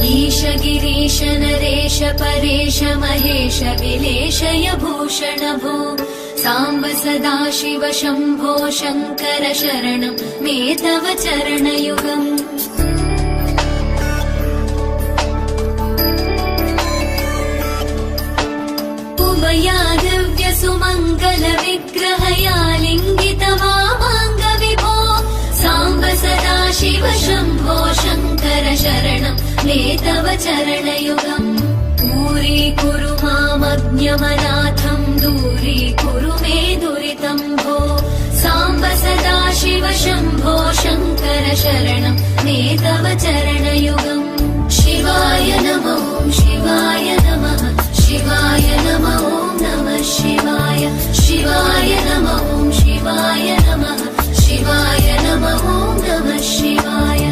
ईश गिरीश नरेश परेश महेश विलेशय भूषण भो साम्ब सदाशिव शम्भो शङ्कर शरणं मे तव चरणयुगम् उमया दिव्य सुमङ्गल विग्रहया लिङ्गित वामाङ्ग विभो साम्ब सदाशिव शम्भो शङ्कर शरणं मे तव चरणयुगम् दूरीकुरु मामज्ञमनाथं दूरीकुरु मे दुरितं भो साम्ब सदाशिव शम्भो शङ्कर शरणं मे तव चरणयुगम् शिवाय नमो शिवाय नमः शिवाय नमो नमः शिवाय शिवाय नमो शिवाय नमः शिवाय नमो नमः शिवाय